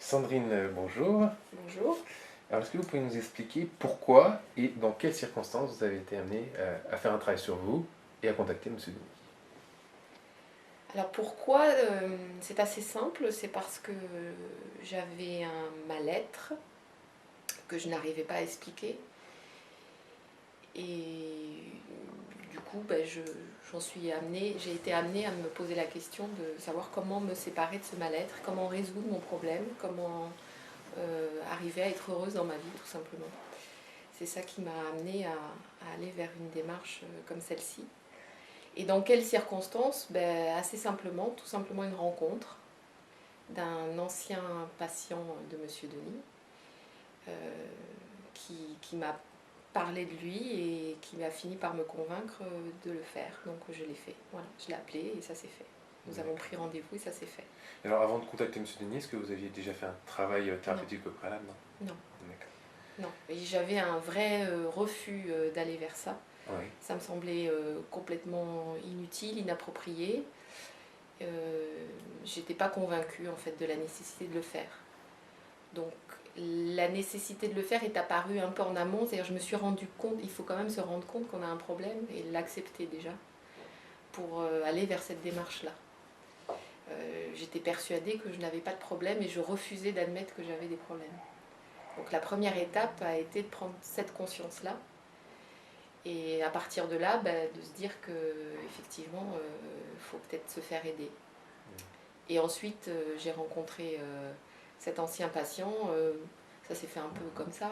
Sandrine, bonjour. Bonjour. Alors, est-ce que vous pouvez nous expliquer pourquoi et dans quelles circonstances vous avez été amené à faire un travail sur vous et à contacter Monsieur Denis? Alors pourquoi c'est assez simple, c'est parce que j'avais un mal-être que je n'arrivais pas à expliquer. Et du coup, j'ai été amenée à me poser la question de savoir comment me séparer de ce mal-être, comment résoudre mon problème, comment arriver à être heureuse dans ma vie tout simplement. C'est ça qui m'a amenée à aller vers une démarche comme celle-ci. Et dans quelles circonstances? Assez simplement, tout simplement une rencontre d'un ancien patient de Monsieur Denis euh, qui m'a parlé de lui et qui a fini par me convaincre de le faire. Donc je l'ai fait. Voilà, je l'ai appelé et ça s'est fait. Nous avons pris rendez-vous et ça s'est fait. Alors, avant de contacter Monsieur Denis, est-ce que vous aviez déjà fait un travail thérapeutique au préalable? Non. D'accord. Non. Et j'avais un vrai refus d'aller vers ça. Oui. Ça me semblait complètement inutile, inapproprié. J'étais pas convaincue en fait de la nécessité de le faire. Donc la nécessité de le faire est apparue un peu en amont, c'est-à-dire je me suis rendu compte, il faut quand même se rendre compte qu'on a un problème et l'accepter déjà pour aller vers cette démarche-là. J'étais persuadée que je n'avais pas de problème et je refusais d'admettre que j'avais des problèmes. Donc la première étape a été de prendre cette conscience-là et à partir de là, de se dire que effectivement, faut peut-être se faire aider. Et ensuite, j'ai rencontré cet ancien patient, ça s'est fait un peu comme ça,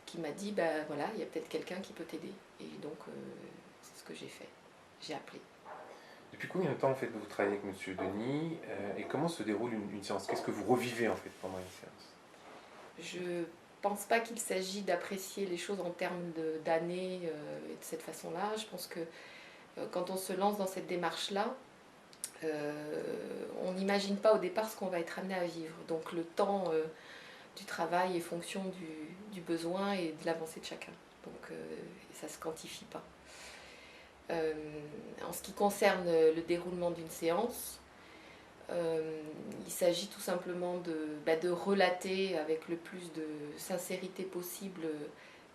qui m'a dit, voilà, il y a peut-être quelqu'un qui peut t'aider. Et donc, c'est ce que j'ai fait. J'ai appelé. Depuis combien de temps en fait vous travaillez avec Monsieur Denis et comment se déroule une séance? Qu'est-ce que vous revivez en fait pendant une séance? Je pense pas qu'il s'agit d'apprécier les choses en termes d'années et de cette façon-là. Je pense que quand on se lance dans cette démarche-là, on n'imagine pas au départ ce qu'on va être amené à vivre. Donc le temps du travail est fonction du besoin et de l'avancée de chacun. Donc ça ne se quantifie pas. En ce qui concerne le déroulement d'une séance, il s'agit tout simplement de relater avec le plus de sincérité possible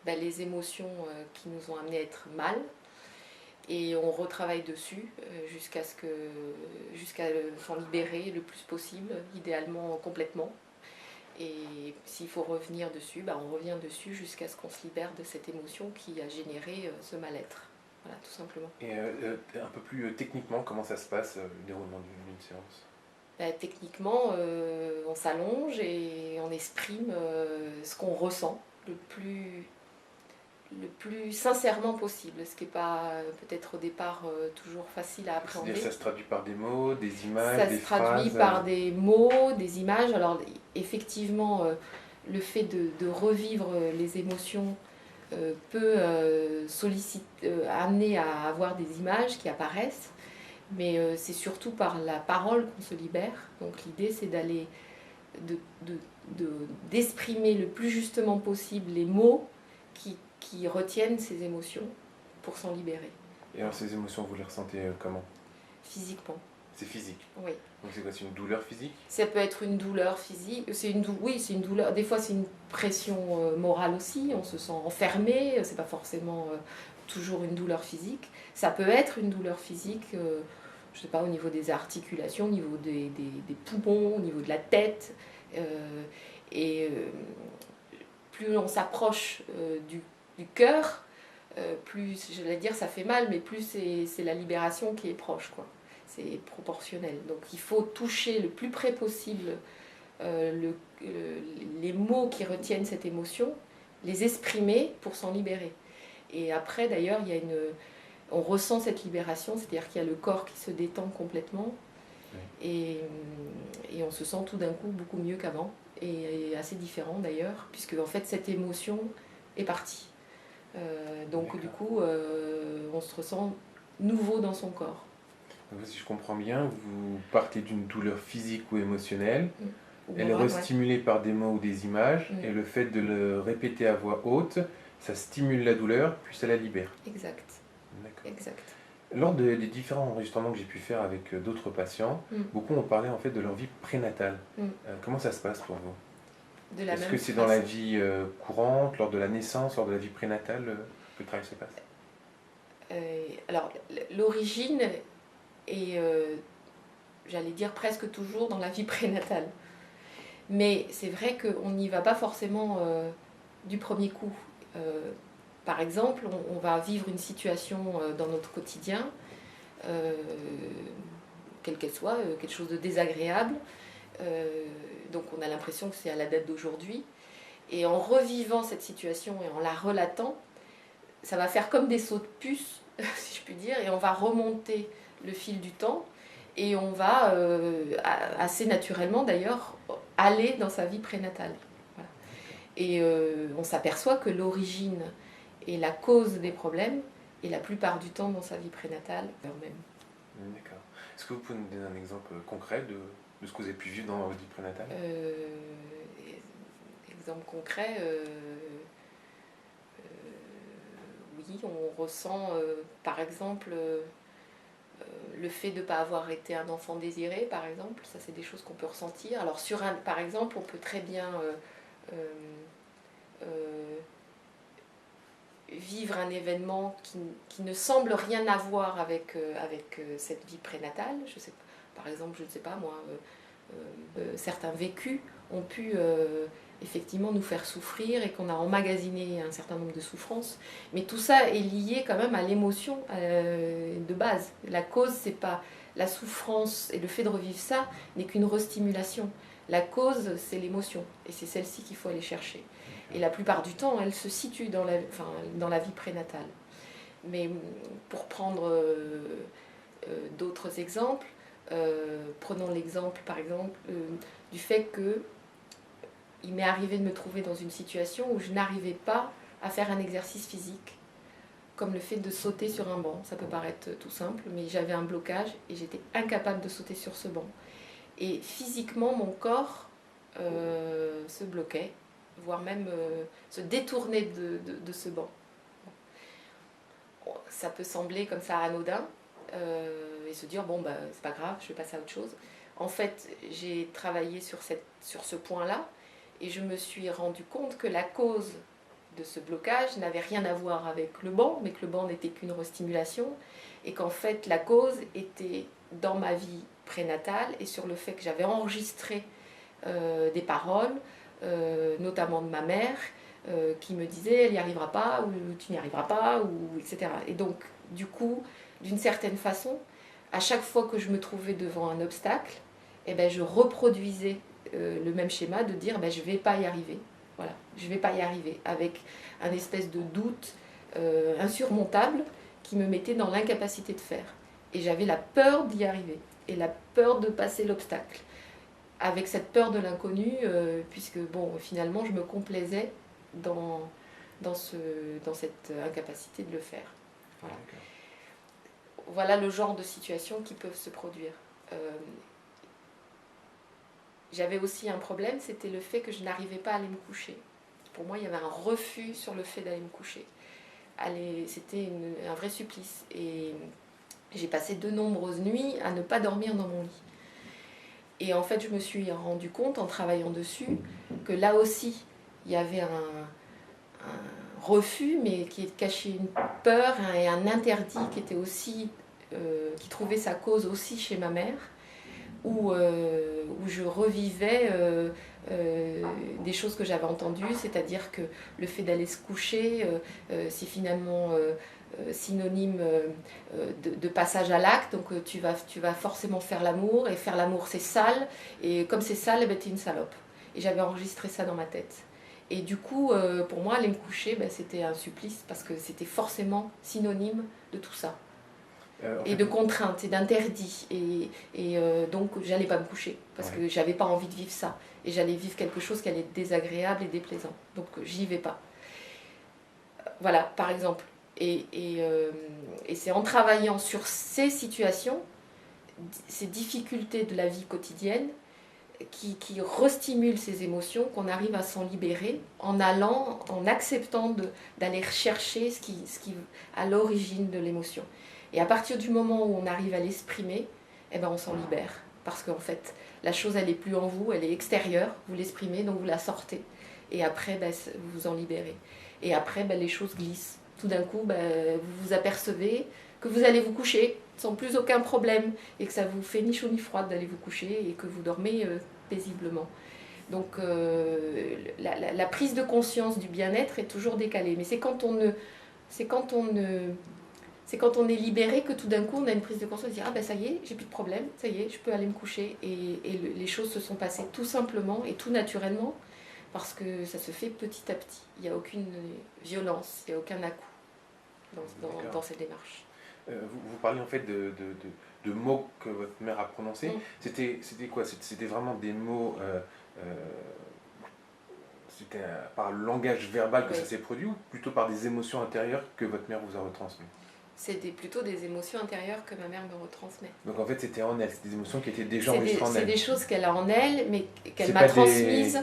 les émotions qui nous ont amenés à être mal. Et on retravaille dessus jusqu'à s'en libérer le plus possible, idéalement complètement. Et s'il faut revenir dessus, on revient dessus jusqu'à ce qu'on se libère de cette émotion qui a généré ce mal-être. Voilà, tout simplement. Et un peu plus techniquement, comment ça se passe le déroulement d'une séance? Techniquement, on s'allonge et on exprime ce qu'on ressent le plus sincèrement possible, ce qui n'est pas peut-être au départ toujours facile à appréhender. C'est-à-dire ça se traduit par des mots, des images, ça des se traduit phrases, par des mots, des images. Alors effectivement, le fait de revivre les émotions peut amener à avoir des images qui apparaissent, mais c'est surtout par la parole qu'on se libère. Donc l'idée c'est d'aller d'exprimer le plus justement possible les mots qui retiennent ces émotions pour s'en libérer. Et alors ces émotions, vous les ressentez comment? Physiquement. C'est physique? Oui. Donc c'est quoi? C'est une douleur physique? Ça peut être une douleur physique, oui, c'est une douleur. Des fois c'est une pression morale aussi, on se sent enfermé, c'est pas forcément toujours une douleur physique. Ça peut être une douleur physique, je sais pas, au niveau des articulations, au niveau des poumons, au niveau de la tête. Plus on s'approche du cœur, plus, j'allais dire, ça fait mal, mais plus c'est la libération qui est proche, quoi. C'est proportionnel. Donc il faut toucher le plus près possible les mots qui retiennent cette émotion, les exprimer pour s'en libérer. Et après, d'ailleurs, on ressent cette libération, c'est-à-dire qu'il y a le corps qui se détend complètement, et on se sent tout d'un coup beaucoup mieux qu'avant, et assez différent d'ailleurs, puisque en fait cette émotion est partie. Donc du coup, on se ressent nouveau dans son corps. Donc, si je comprends bien, vous partez d'une douleur physique ou émotionnelle, elle est Ouais. restimulée par des mots ou des images, et le fait de le répéter à voix haute, ça stimule la douleur, puis ça la libère. Exact. D'accord. Exact. Lors des différents enregistrements que j'ai pu faire avec d'autres patients, beaucoup ont parlé en fait de leur vie prénatale. Comment ça se passe pour vous? De la Est-ce même que c'est dans la façon. vie courante, lors de la naissance, lors de la vie prénatale, que le travail se passe? Alors, l'origine est, j'allais dire, presque toujours dans la vie prénatale. Mais c'est vrai qu'on n'y va pas forcément du premier coup. Par exemple, on va vivre une situation dans notre quotidien, quelle qu'elle soit, quelque chose de désagréable. Donc on a l'impression que c'est à la date d'aujourd'hui. Et en revivant cette situation et en la relatant, ça va faire comme des sauts de puce, si je puis dire, et on va remonter le fil du temps et on va, assez naturellement d'ailleurs, aller dans sa vie prénatale. Voilà. Et on s'aperçoit que l'origine et la cause des problèmes est la plupart du temps dans sa vie prénatale même. D'accord. Est-ce que vous pouvez nous donner un exemple concret de ce que vous avez pu vivre dans votre vie prénatale? Exemple concret, oui, on ressent par exemple le fait de ne pas avoir été un enfant désiré, par exemple, ça c'est des choses qu'on peut ressentir. Alors par exemple, on peut très bien vivre un événement qui ne semble rien avoir avec cette vie prénatale. Je sais, par exemple, je ne sais pas moi, certains vécus ont pu effectivement nous faire souffrir et qu'on a emmagasiné un certain nombre de souffrances. Mais tout ça est lié quand même à l'émotion de base. La cause, c'est pas la souffrance, et le fait de revivre ça n'est qu'une restimulation. La cause, c'est l'émotion, et c'est celle-ci qu'il faut aller chercher. Et la plupart du temps, elle se situe dans la vie prénatale. Mais pour prendre d'autres exemples, prenons l'exemple par exemple du fait que il m'est arrivé de me trouver dans une situation où je n'arrivais pas à faire un exercice physique, comme le fait de sauter sur un banc. Ça peut paraître tout simple, mais j'avais un blocage et j'étais incapable de sauter sur ce banc. Et physiquement, mon corps se bloquait, voire même se détournait de ce banc. Ça peut sembler comme ça anodin, et se dire, bon, bah, c'est pas grave, je vais passer à autre chose. En fait, j'ai travaillé sur ce point-là, et je me suis rendu compte que la cause de ce blocage n'avait rien à voir avec le banc, mais que le banc n'était qu'une restimulation, et qu'en fait la cause était dans ma vie prénatale et sur le fait que j'avais enregistré des paroles, notamment de ma mère, qui me disait elle n'y arrivera pas, ou tu n'y arriveras pas, ou etc. Et donc, du coup, d'une certaine façon, à chaque fois que je me trouvais devant un obstacle, eh ben, je reproduisais le même schéma de dire ben, je ne vais pas y arriver. Voilà, je ne vais pas y arriver, avec un espèce de doute insurmontable qui me mettait dans l'incapacité de faire. Et j'avais la peur d'y arriver, et la peur de passer l'obstacle. Avec cette peur de l'inconnu, puisque bon, finalement, je me complaisais dans cette incapacité de le faire. Voilà. Voilà le genre de situations qui peuvent se produire. J'avais aussi un problème, c'était le fait que je n'arrivais pas à aller me coucher. Pour moi, il y avait un refus sur le fait d'aller me coucher. C'était un vrai supplice. Et j'ai passé de nombreuses nuits à ne pas dormir dans mon lit. Et en fait, je me suis rendu compte, en travaillant dessus, que là aussi, il y avait un refus, mais qui cachait une peur et un interdit qui était aussi, qui trouvait sa cause aussi chez ma mère, où je revivais des choses que j'avais entendues, c'est-à-dire que le fait d'aller se coucher, c'est finalement synonyme de passage à l'acte, donc tu vas forcément faire l'amour, et faire l'amour c'est sale, et comme c'est sale, eh ben, t'es une salope. Et j'avais enregistré ça dans ma tête. Et du coup, pour moi, aller me coucher, ben, c'était un supplice, parce que c'était forcément synonyme de tout ça. Et de contraintes et d'interdits, et donc j'allais pas me coucher parce que j'avais pas envie de vivre ça, et j'allais vivre quelque chose qui allait être désagréable et déplaisant, donc j'y vais pas. Voilà, par exemple. Et c'est en travaillant sur ces situations, ces difficultés de la vie quotidienne qui restimulent ces émotions, qu'on arrive à s'en libérer en acceptant d'aller chercher ce qui à l'origine de l'émotion. Et à partir du moment où on arrive à l'exprimer, eh ben on s'en libère. Parce qu'en fait, la chose, elle n'est plus en vous, elle est extérieure, vous l'exprimez, donc vous la sortez. Et après, vous vous en libérez. Et après, les choses glissent. Tout d'un coup, vous vous apercevez que vous allez vous coucher sans plus aucun problème et que ça vous fait ni chaud ni froid d'aller vous coucher et que vous dormez paisiblement. Donc la prise de conscience du bien-être est toujours décalée. Mais c'est quand on est libéré que tout d'un coup on a une prise de conscience de dire ah ça y est, j'ai plus de problème, ça y est, je peux aller me coucher et les choses se sont passées tout simplement et tout naturellement parce que ça se fait petit à petit. Il n'y a aucune violence, il n'y a aucun à-coup dans ces démarches. Vous parlez en fait de mots que votre mère a prononcés. C'était quoi? C'était vraiment des mots... c'était par le langage verbal que ça s'est produit ou plutôt par des émotions intérieures que votre mère vous a retransmises? C'était plutôt des émotions intérieures que ma mère me retransmet. Donc en fait c'était en elle, c'est des émotions qui étaient déjà enregistrées en elle. C'est des choses qu'elle a en elle, mais qu'elle m'a transmises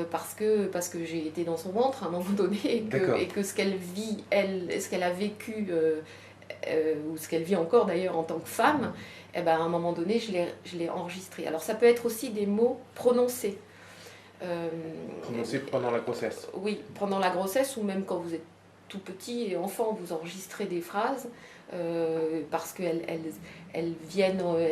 parce que j'ai été dans son ventre à un moment donné et que ce qu'elle vit, ce qu'elle a vécu, ou ce qu'elle vit encore d'ailleurs en tant que femme, à un moment donné je l'ai enregistré. Alors ça peut être aussi des mots prononcés. Prononcés pendant la grossesse? Oui, pendant la grossesse ou même quand vous êtes tout petit et enfant, vous enregistrez des phrases parce qu'elles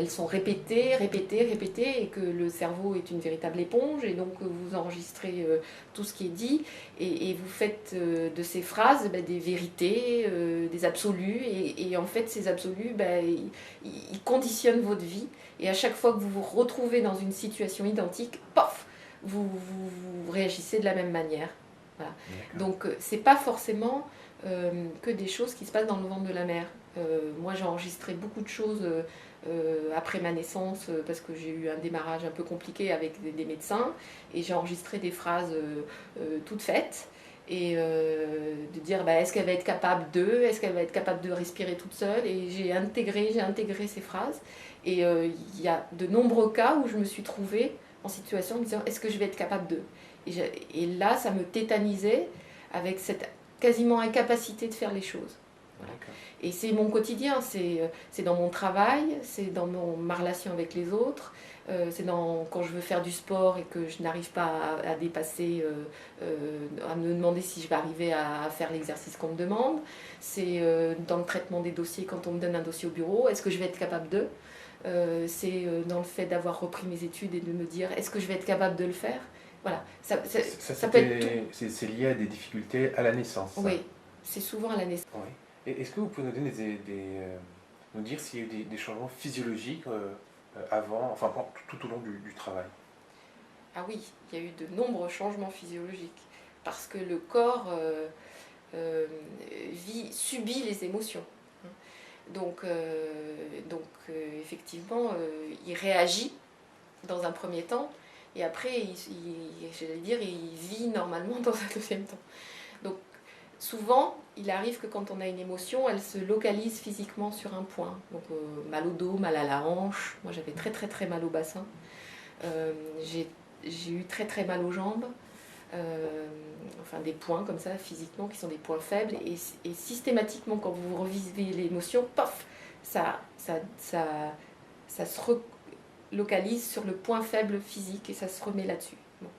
sont répétées et que le cerveau est une véritable éponge et donc vous enregistrez tout ce qui est dit et vous faites de ces phrases des vérités, des absolus et en fait ces absolus ils conditionnent votre vie et à chaque fois que vous vous retrouvez dans une situation identique, pof, vous réagissez de la même manière. Voilà. Donc c'est pas forcément que des choses qui se passent dans le ventre de la mère. Moi j'ai enregistré beaucoup de choses après ma naissance parce que j'ai eu un démarrage un peu compliqué avec des médecins et j'ai enregistré des phrases toutes faites et de dire est-ce qu'elle va être capable est-ce qu'elle va être capable de respirer toute seule et j'ai intégré ces phrases et il y a de nombreux cas où je me suis trouvée en situation de disant est-ce que je vais être capable de et là ça me tétanisait avec cette quasiment incapacité de faire les choses. Voilà. Et c'est mon quotidien, c'est dans mon travail, c'est dans ma relation avec les autres, c'est quand je veux faire du sport et que je n'arrive pas à dépasser, à me demander si je vais arriver à faire l'exercice qu'on me demande, c'est dans le traitement des dossiers quand on me donne un dossier au bureau, est-ce que je vais être capable de c'est dans le fait d'avoir repris mes études et de me dire est-ce que je vais être capable de le faire. Voilà. Ça peut être c'est lié à des difficultés à la naissance. Oui, c'est souvent à la naissance. Oui. Et est-ce que vous pouvez nous donner nous dire s'il y a eu des changements physiologiques avant, enfin tout au long du travail? Ah oui, il y a eu de nombreux changements physiologiques parce que le corps subit les émotions. Donc effectivement, il réagit dans un premier temps et après, il vit normalement dans un deuxième temps. Donc souvent, il arrive que quand on a une émotion, elle se localise physiquement sur un point. Donc mal au dos, mal à la hanche. Moi, j'avais très très très mal au bassin. J'ai eu très très mal aux jambes. Enfin des points comme ça physiquement qui sont des points faibles et systématiquement quand vous revivez l'émotion, paf, ça se relocalise sur le point faible physique et ça se remet là-dessus. Bon.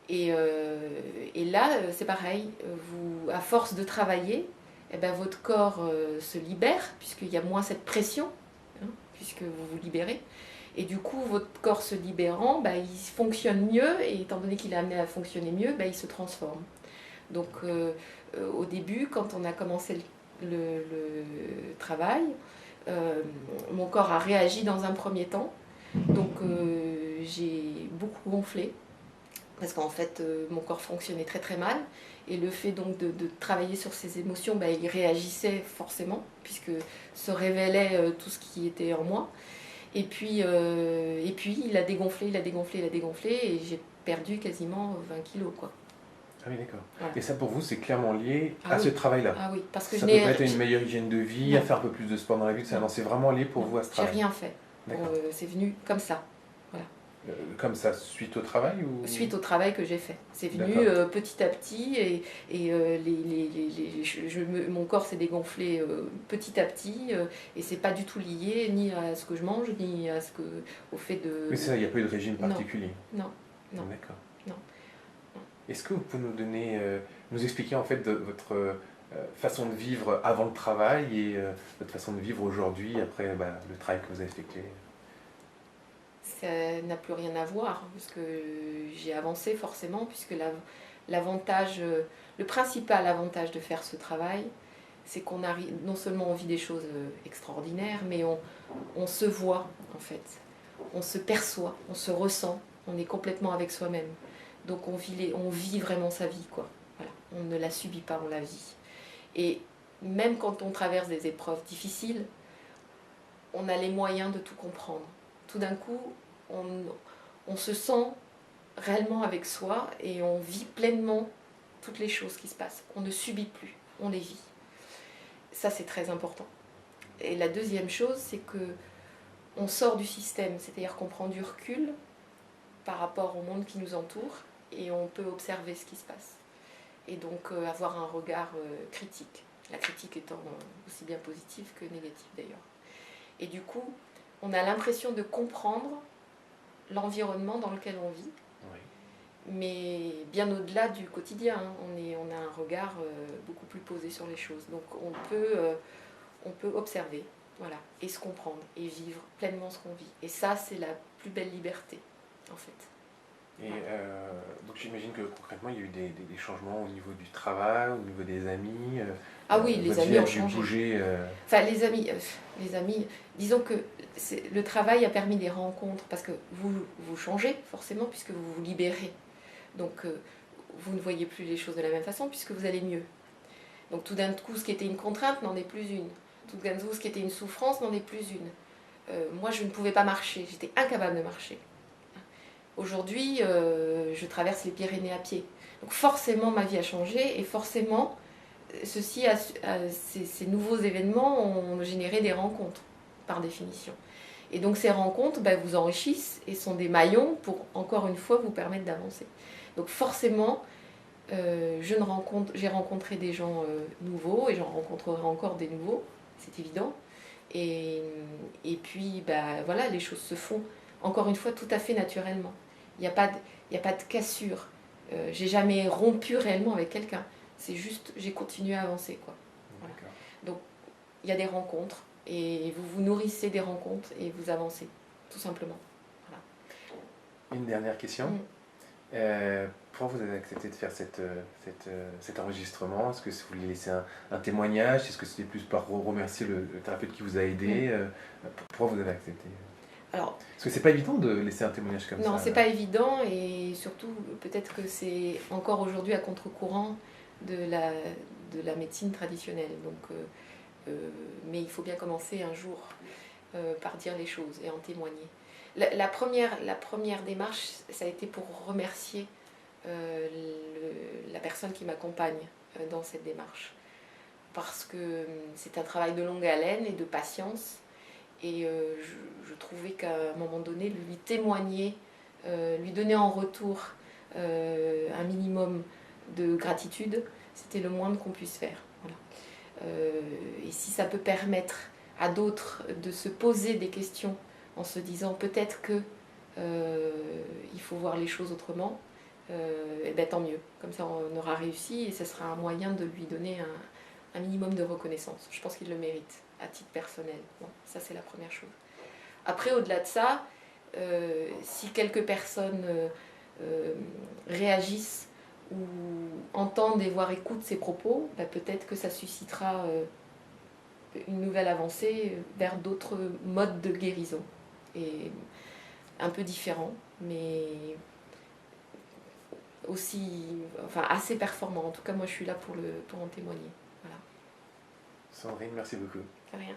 Et là c'est pareil, à force de travailler, votre corps se libère puisqu'il y a moins cette pression, puisque vous vous libérez. Et du coup, votre corps se libérant, il fonctionne mieux, et étant donné qu'il est amené à fonctionner mieux, il se transforme. Donc au début, quand on a commencé le travail, mon corps a réagi dans un premier temps. Donc j'ai beaucoup gonflé, parce qu'en fait mon corps fonctionnait très très mal. Et le fait donc de travailler sur ses émotions, il réagissait forcément, puisque se révélait tout ce qui était en moi. Et puis il a dégonflé, et j'ai perdu quasiment 20 kilos, quoi. Ah oui, d'accord. Voilà. Et ça, pour vous, c'est clairement lié à ce travail-là? Ah oui, parce que ça peut pas être une meilleure hygiène de vie, non. À faire un peu plus de sport dans la vie, c'est vraiment lié pour vous à ce travail? J'ai rien fait. C'est venu comme ça. Voilà. Comme ça, suite au travail ou... Suite au travail que j'ai fait. C'est venu petit à petit et mon corps s'est dégonflé petit à petit et c'est pas du tout lié ni à ce que je mange ni à au fait de... Oui, c'est ça, il n'y a pas eu de régime Non. particulier. Non, non. D'accord. Non. Est-ce que vous pouvez nous donner, nous expliquer en fait votre façon de vivre avant le travail et votre façon de vivre aujourd'hui après le travail que vous avez effectué? Ça n'a plus rien à voir, parce que j'ai avancé forcément, puisque l'avantage, le principal avantage de faire ce travail, c'est qu'on arrive, non seulement on vit des choses extraordinaires, mais on se voit en fait, on se perçoit, on se ressent, on est complètement avec soi-même. Donc on vit vraiment sa vie, quoi. Voilà. On ne la subit pas, on la vit. Et même quand on traverse des épreuves difficiles, on a les moyens de tout comprendre. Tout d'un coup, on se sent réellement avec soi et on vit pleinement toutes les choses qui se passent. On ne subit plus, on les vit. Ça, c'est très important. Et la deuxième chose, c'est que on sort du système, c'est-à-dire qu'on prend du recul par rapport au monde qui nous entoure et on peut observer ce qui se passe. Et donc avoir un regard critique. La critique étant aussi bien positive que négative d'ailleurs. Et du coup, on a l'impression de comprendre l'environnement dans lequel on vit, Oui. mais bien au-delà du quotidien. Hein. On a un regard beaucoup plus posé sur les choses. Donc on peut observer, voilà, et se comprendre, et vivre pleinement ce qu'on vit. Et ça, c'est la plus belle liberté, en fait. Et donc j'imagine que concrètement, il y a eu des changements au niveau du travail, au niveau des amis. Ah oui, les amis ont changé. Bouger, Enfin, les amis, disons que le travail a permis des rencontres, parce que vous changez forcément, puisque vous vous libérez. Donc, vous ne voyez plus les choses de la même façon, puisque vous allez mieux. Donc, tout d'un coup, ce qui était une contrainte n'en est plus une. Tout d'un coup, ce qui était une souffrance n'en est plus une. Moi, je ne pouvais pas marcher, j'étais incapable de marcher. Aujourd'hui, je traverse les Pyrénées à pied. Donc, forcément, ma vie a changé, et forcément, ces nouveaux événements ont généré des rencontres, par définition. Et donc ces rencontres vous enrichissent et sont des maillons pour, encore une fois, vous permettre d'avancer. Donc forcément, j'ai rencontré des gens nouveaux et j'en rencontrerai encore des nouveaux, c'est évident. Et puis, voilà, les choses se font, encore une fois, tout à fait naturellement. Il n'y a pas de cassure. J'ai jamais rompu réellement avec quelqu'un. C'est juste, j'ai continué à avancer, quoi. Voilà. Donc, il y a des rencontres, et vous vous nourrissez des rencontres, et vous avancez, tout simplement. Voilà. Une dernière question. Pourquoi vous avez accepté de faire cet enregistrement? Est-ce que vous voulez laisser un témoignage? Est-ce que c'était plus par remercier le thérapeute qui vous a aidé? Pourquoi vous avez accepté? Alors, parce que c'est pas évident de laisser un témoignage comme ça. Non, c'est pas évident, et surtout, peut-être que c'est encore aujourd'hui à contre-courant de la médecine traditionnelle. Donc, mais il faut bien commencer un jour par dire les choses et en témoigner. La première démarche, ça a été pour remercier la personne qui m'accompagne dans cette démarche. Parce que c'est un travail de longue haleine et de patience. Et je trouvais qu'à un moment donné, lui témoigner, lui donner en retour un minimum de gratitude, c'était le moins qu'on puisse faire. Voilà. Et si ça peut permettre à d'autres de se poser des questions en se disant peut-être que il faut voir les choses autrement, et tant mieux. Comme ça, on aura réussi et ce sera un moyen de lui donner un minimum de reconnaissance. Je pense qu'il le mérite, à titre personnel. Bon, ça, c'est la première chose. Après, au-delà de ça, si quelques personnes réagissent ou entendent et voire écoutent ces propos, peut-être que ça suscitera une nouvelle avancée vers d'autres modes de guérison. Et un peu différents, mais aussi, assez performants. En tout cas, moi, je suis là pour en témoigner. Voilà. Sandrine, merci beaucoup. De rien.